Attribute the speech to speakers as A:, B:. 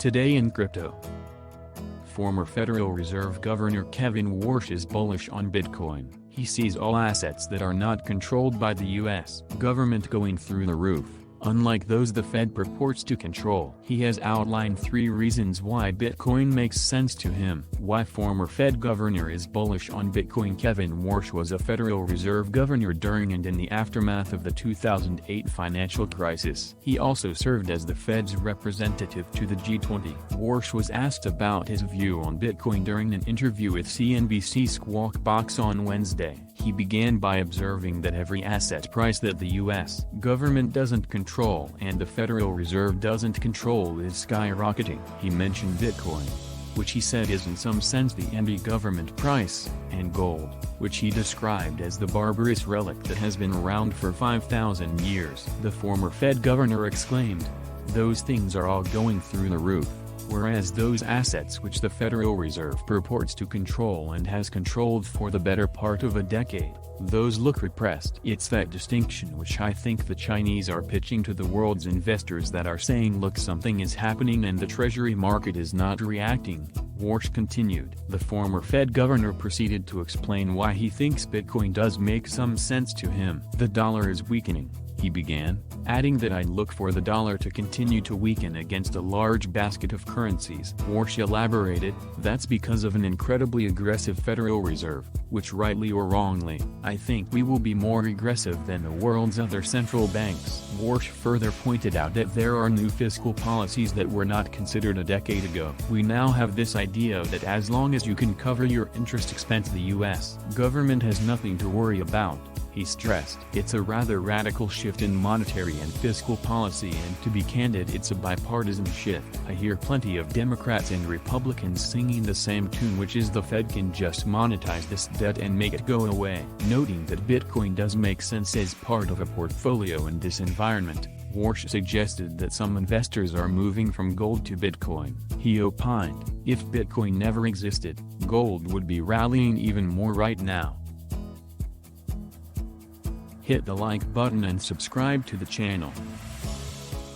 A: Today in crypto. Former Federal Reserve Governor Kevin Warsh is bullish on Bitcoin. He sees all assets that are not controlled by the U.S. government going through the roof, unlike those the Fed purports to control. He has outlined 3 reasons why Bitcoin makes sense to him. Why former Fed governor is bullish on Bitcoin. Kevin Warsh was a Federal Reserve governor during and in the aftermath of the 2008 financial crisis. He also served as the Fed's representative to the G20. Warsh was asked about his view on Bitcoin during an interview with CNBC's Squawk Box on Wednesday. He began by observing that every asset price that the U.S. government doesn't control and the Federal Reserve doesn't control is skyrocketing. He mentioned Bitcoin, which he said is in some sense the anti-government price, and gold, which he described as the barbarous relic that has been around for 5,000 years. The former Fed governor exclaimed, "Those things are all going through the roof. Whereas those assets which the Federal Reserve purports to control and has controlled for the better part of a decade, those look repressed." It's that distinction which I think the Chinese are pitching to the world's investors that are saying look, something is happening and the treasury market is not reacting, Warsh continued. The former Fed governor proceeded to explain why he thinks Bitcoin does make some sense to him. "The dollar is weakening," he began, adding that "I'd look for the dollar to continue to weaken against a large basket of currencies." Warsh elaborated, "That's because of an incredibly aggressive Federal Reserve, which rightly or wrongly, I think we will be more aggressive than the world's other central banks." Warsh further pointed out that there are new fiscal policies that were not considered a decade ago. "We now have this idea that as long as you can cover your interest expense, the U.S. government has nothing to worry about," he stressed. "It's a rather radical shift in monetary and fiscal policy, and to be candid, it's a bipartisan shift. I hear plenty of Democrats and Republicans singing the same tune, which is the Fed can just monetize this debt and make it go away." Noting that Bitcoin does make sense as part of a portfolio in this environment, Warsh suggested that some investors are moving from gold to Bitcoin. He opined, "If Bitcoin never existed, gold would be rallying even more right now." Hit the like button and subscribe to the channel.